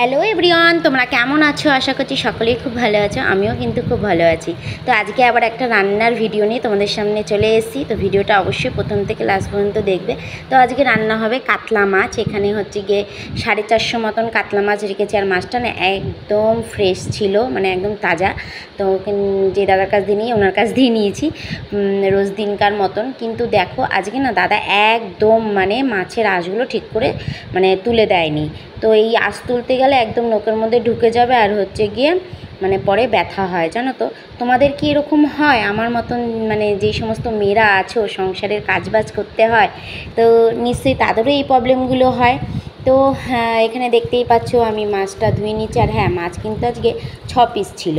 Hello everyone, তোমরা কেমন আছো? আশা করছি সকলেই খুব ভালো আছো। আমিও কিন্তু খুব ভালো আছি। তো আজকে আবার একটা রান্নার ভিডিও নিয়ে তোমাদের সামনে চলে এসেছি। তো ভিডিওটা অবশ্যই প্রথম থেকে লাস্ট পর্যন্ত দেখবে। তো আজকে রান্না হবে কাতলা মাছ। এখানে হচ্ছে গিয়ে 450 মতন কাতলা মাছ রেখেছি। আর মাছটা না একদম ফ্রেশ ছিল, মানে একদম তাজা। তো যে দাদার কাছ দিয়ে নিয়ে ওনার কাছ দিয়ে নিয়েছি রোজ দিনকার মতন। কিন্তু দেখো আজকে না দাদা একদম মানে মাছের আঁশগুলো ঠিক করে মানে তুলে দেয়নি। তো এই আঁশ তুলতে গেলে একদম নোকের মধ্যে ঢুকে যাবে আর হচ্ছে গিয়ে মানে পরে ব্যথা হয়, জানো তো। তোমাদের কি এরকম হয় আমার মতন? মানে যে সমস্ত মেয়েরা আছো, সংসারের কাজবাজ করতে হয়, তো নিশ্চয়ই তাদেরও এই প্রবলেমগুলো হয়। তো হ্যাঁ, এখানে দেখতেই পাচ্ছ আমি মাছটা ধুয়ে নিচ্ছি। আর হ্যাঁ, মাছ কিন্তু আজকে 6 পিস ছিল।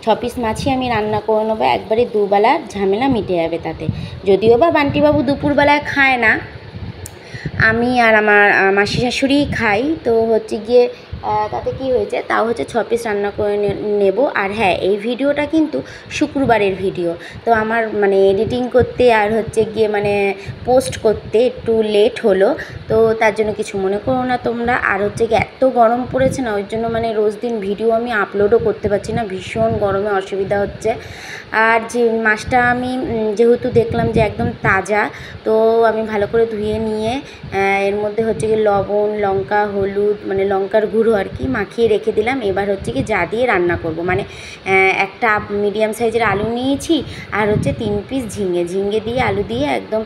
6 পিস মাছই আমি রান্না করে নেবো, একবারে দুবেলার ঝামেলা মিটে যাবে তাতে। যদিও বা বান্টিবাবু দুপুরবেলায় খায় না, আমি আর আমার মাসি শাশুড়ি খাই। তো হচ্ছে গিয়ে তাতে কি হয়েছে, তাও হচ্ছে 6 পিস রান্না করে নেব। আর হ্যাঁ, এই ভিডিওটা কিন্তু শুক্রবারের ভিডিও। তো আমার মানে এডিটিং করতে আর হচ্ছে গিয়ে মানে পোস্ট করতে একটু লেট হলো। তো তার জন্য কিছু মনে করো না তোমরা। আর হচ্ছে গিয়ে এত গরম পড়েছে না, ওই জন্য মানে রোজ দিন ভিডিও আমি আপলোডও করতে পারছি না, ভীষণ গরমে অসুবিধা হচ্ছে। আর যে মাছটা আমি যেহেতু দেখলাম যে একদম তাজা, তো আমি ভালো করে ধুয়ে নিয়ে এর মধ্যে হচ্ছে কি লবণ, লঙ্কা, হলুদ, মানে লঙ্কার গুঁড়ো আর কি মাখিয়ে রেখে দিলাম। এবার হচ্ছে কি যা দিয়ে রান্না করব, মানে একটা মিডিয়াম সাইজের আলু নিয়েছি আর হচ্ছে 3 পিস ঝিঙে দিয়ে আলু দিয়ে একদম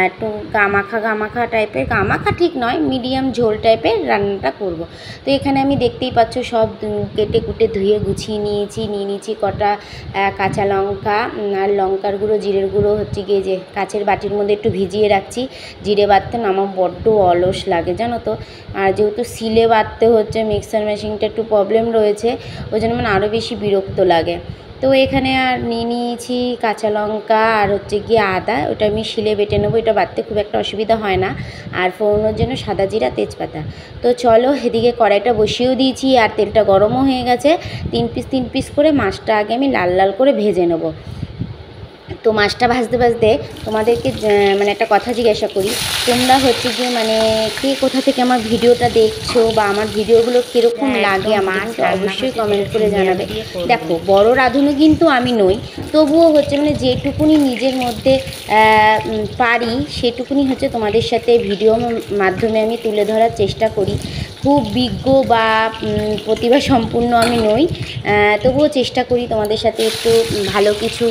একটু গামাখা টাইপের, গামাখা ঠিক নয়, মিডিয়াম ঝোল টাইপের রান্নাটা করব। তো এখানে আমি দেখতেই পাচ্ছ সব কেটে কুটে ধুয়ে গুছিয়ে নিয়েছি কটা কাঁচা লঙ্কা আর লঙ্কার গুঁড়ো, জিরের গুঁড়ো হচ্ছে গিয়ে যে কাচের বাটির মধ্যে একটু ভিজিয়ে রাখছি। জিরে বাটতে না আমার বড্ড অলস লাগে, জানো তো। আর যেহেতু সিলে বাটতে হচ্ছে, মিক্সার মেশিনটা একটু প্রবলেম রয়েছে, ওই জন্য মানে আরও বেশি বিরক্ত লাগে। তো এখানে আর নিয়েছি কাঁচা লঙ্কা আর হচ্ছে গিয়ে আদা, ওটা আমি শিলে বেটে নেবো, এটা বাটতে খুব একটা অসুবিধা হয় না। আর ফোড়নের জন্য সাদা জিরা, তেজপাতা। তো চলো, এদিকে কড়াইটা বসিয়েও দিয়েছি আর তেলটা গরমও হয়ে গেছে। 3 পিস করে মাছটা আগে আমি লাল লাল করে ভেজে নেবো। তো মাছটা ভাজতে তোমাদেরকে মানে একটা কথা জিজ্ঞাসা করি, তোমরা হচ্ছে গিয়ে মানে কে কোথা থেকে আমার ভিডিওটা দেখছো বা আমার ভিডিওগুলো কীরকম লাগে আমাকে কিন্তু অবশ্যই কমেন্ট করে জানাবে। দেখো, বড় রাঁধুনি কিন্তু আমি নই, তবুও হচ্ছে মানে যেটুকুনি নিজের মধ্যে পারি সেটুকুনি হচ্ছে তোমাদের সাথে ভিডিও মাধ্যমে আমি তুলে ধরার চেষ্টা করি। খুব বিজ্ঞ বা প্রতিভা সম্পূর্ণ আমি নই, তবুও চেষ্টা করি তোমাদের সাথে একটু ভালো কিছু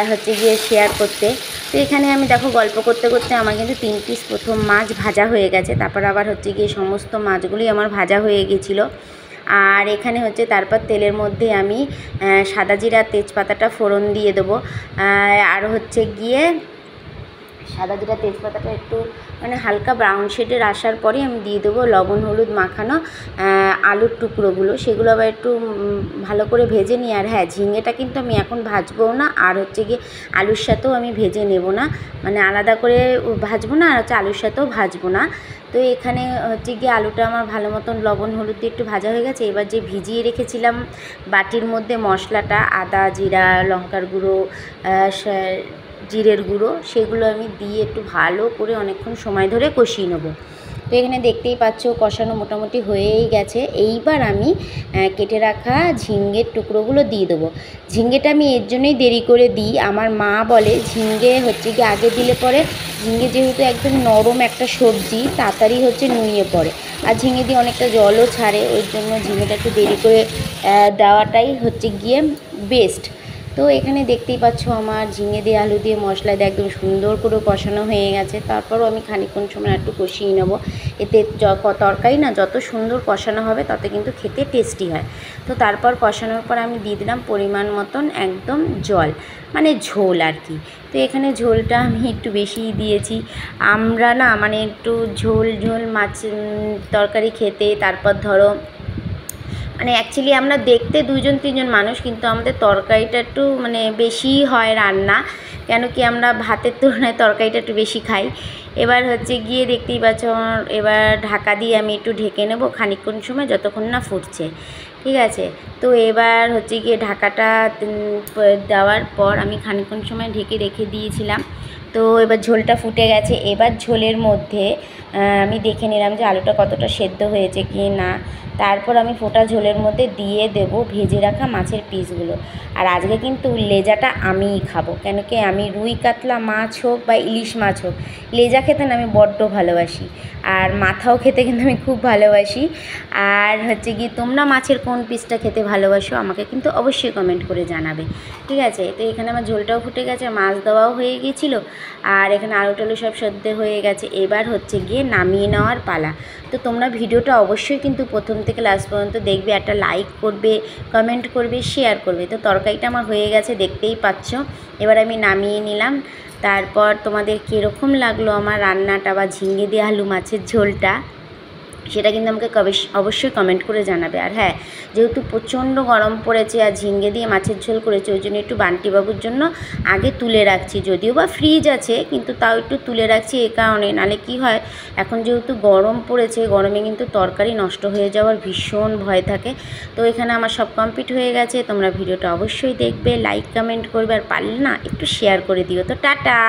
হচ্ছে গিয়ে শেয়ার করতে। তো এখানে আমি দেখো গল্প করতে করতে আমার কিন্তু 3 পিস প্রথম মাছ ভাজা হয়ে গেছে। তারপর আবার হচ্ছে গিয়ে সমস্ত মাছগুলি আমার ভাজা হয়ে গেছিলো। আর এখানে হচ্ছে তারপর তেলের মধ্যে আমি সাদা জিরা, তেজপাতাটা ফোড়ন দিয়ে দেবো। আর হচ্ছে গিয়ে সাদা জিরা, তেজপাতাটা একটু মানে হালকা ব্রাউন শেডের আসার পরে আমি দিয়ে দেবো লবণ হলুদ মাখানো আলুর টুকরোগুলো, সেগুলো আবার একটু ভালো করে ভেজে নিই। আর হ্যাঁ, ঝিঙেটা কিন্তু আমি এখন ভাজবো না, আর হচ্ছে গিয়ে আলুর সাথেও আমি ভেজে নেব না, মানে আলাদা করে ভাজবো না আর হচ্ছে আলুর সাথেও ভাজবো না। তো এখানে হচ্ছে গিয়ে আলুটা আমার ভালো মতন লবণ হলুদ দিয়ে একটু ভাজা হয়ে গেছে। এবার যে ভিজিয়ে রেখেছিলাম বাটির মধ্যে মশলাটা, আদা, জিরা, লঙ্কার গুঁড়ো, জিরের গুঁড়ো, সেগুলো আমি দিয়ে একটু ভালো করে অনেকক্ষণ সময় ধরে কষিয়ে নেব। তো এখানে দেখতেই পাচ্ছ কষানো মোটামুটি হয়েই গেছে। এইবার আমি কেটে রাখা ঝিঙ্গের টুকরোগুলো দিয়ে দেবো। ঝিঙ্গেটা আমি এর জন্যই দেরি করে দিই, আমার মা বলে ঝিঙ্গে হচ্ছে কি আগে দিলে পরে ঝিঙ্গে যেহেতু একদম নরম একটা সবজি, তাড়াতাড়ি হচ্ছে নুয়ে পড়ে, আর ঝিঙে দিয়ে অনেকটা জলও ছাড়ে, ওই জন্য ঝিঙেটা একটু দেরি করে দেওয়াটাই হচ্ছে গিয়ে বেস্ট। তো এখানে দেখতেই পাচ্ছ আমার ঝিঙে দিয়ে আলু দিয়ে মশলা দিয়ে একদম সুন্দর করে কষানো হয়ে গেছে। তারপরও আমি খানিকক্ষণ সময় একটু কষিয়ে নেবো। এতে তরকারি না যত সুন্দর কষানো হবে তত কিন্তু খেতে টেস্টি হয়। তো তারপর কষানোর পর আমি দিয়ে দিলাম পরিমাণ মতন একদম জল, মানে ঝোল আর কি। তো এখানে ঝোলটা আমি একটু বেশিই দিয়েছি। আমরা না মানে একটু ঝোল মাছ তরকারি খেতে, তারপর ধরো মানে অ্যাকচুয়ালি আমরা দেখতে 2-3জন মানুষ, কিন্তু আমাদের তরকারিটা একটু মানে বেশিই হয় রান্না, কেন কি আমরা ভাতের তুলনায় তরকারিটা একটু বেশি খাই। এবার হচ্ছে গিয়ে দেখতেই পাচ্ছ এবার ঢাকা দিয়ে আমি একটু ঢেকে নেব খানিকক্ষণ সময়, যতক্ষণ না ফুটছে, ঠিক আছে। তো এবার হচ্ছে গিয়ে ঢাকাটা দেওয়ার পর আমি খানিকক্ষণ সময় ঢেকে রেখে দিয়েছিলাম। তো এবার ঝোলটা ফুটে গেছে। এবার ঝোলের মধ্যে আমি দেখে নিলাম যে আলুটা কতটা সেদ্ধ হয়েছে কি না। তারপর আমি ফোটা ঝোলের মধ্যে দিয়ে দেব ভেজে রাখা মাছের পিসগুলো। আর আজকে কিন্তু লেজাটা আমিই খাবো, কেন কি আমি রুই কাতলা মাছ হোক বা ইলিশ মাছ হোক, লেজা খেতে না আমি বড্ড ভালোবাসি, আর মাথাও খেতে কিন্তু আমি খুব ভালোবাসি। আর হচ্ছে কি তোমরা মাছের কোন পিসটা খেতে ভালোবাসো আমাকে কিন্তু অবশ্যই কমেন্ট করে জানাবে, ঠিক আছে। তো এখানে আমার ঝোলটাও ফুটে গেছে, মাছ দেওয়াও হয়ে গিয়েছিলো, আর এখানে আলু টালু সব সেদ্ধ হয়ে গেছে। এবার হচ্ছে গিয়ে নামিয়ে নেওয়ার পালা। তো তোমরা ভিডিওটা অবশ্যই কিন্তু প্রথম থেকে লাস্ট পর্যন্ত দেখবে, একটা লাইক করবে, কমেন্ট করবে, শেয়ার করবে। তো তরকারিটা আমার হয়ে গেছে, দেখতেই পাচ্ছ। এবার আমি নামিয়ে নিলাম। তারপর তোমাদের কীরকম লাগলো আমার রান্নাটা বা ঝিঙে দিয়ে আলু মাছের ঝোলটা, সেটা কিন্তু আমাকে অবশ্যই কমেন্ট করে জানাবে। আর হ্যাঁ, যেহেতু প্রচণ্ড গরম পড়েছে আর ঝিঙ্গে দিয়ে মাছের ঝোল করেছে, ওই জন্য একটু বান্টিবাবুর জন্য আগে তুলে রাখছি, যদিও বা ফ্রিজ আছে কিন্তু তাও একটু তুলে রাখছি এই কারণে, নাহলে কি হয় এখন যেহেতু গরম পড়েছে, গরমে কিন্তু তরকারি নষ্ট হয়ে যাওয়ার ভীষণ ভয় থাকে। তো এখানে আমার সব কমপ্লিট হয়ে গেছে। তোমরা ভিডিওটা অবশ্যই দেখবে, লাইক কমেন্ট করবে, আর পারলে না একটু শেয়ার করে দিও। তো টাটা।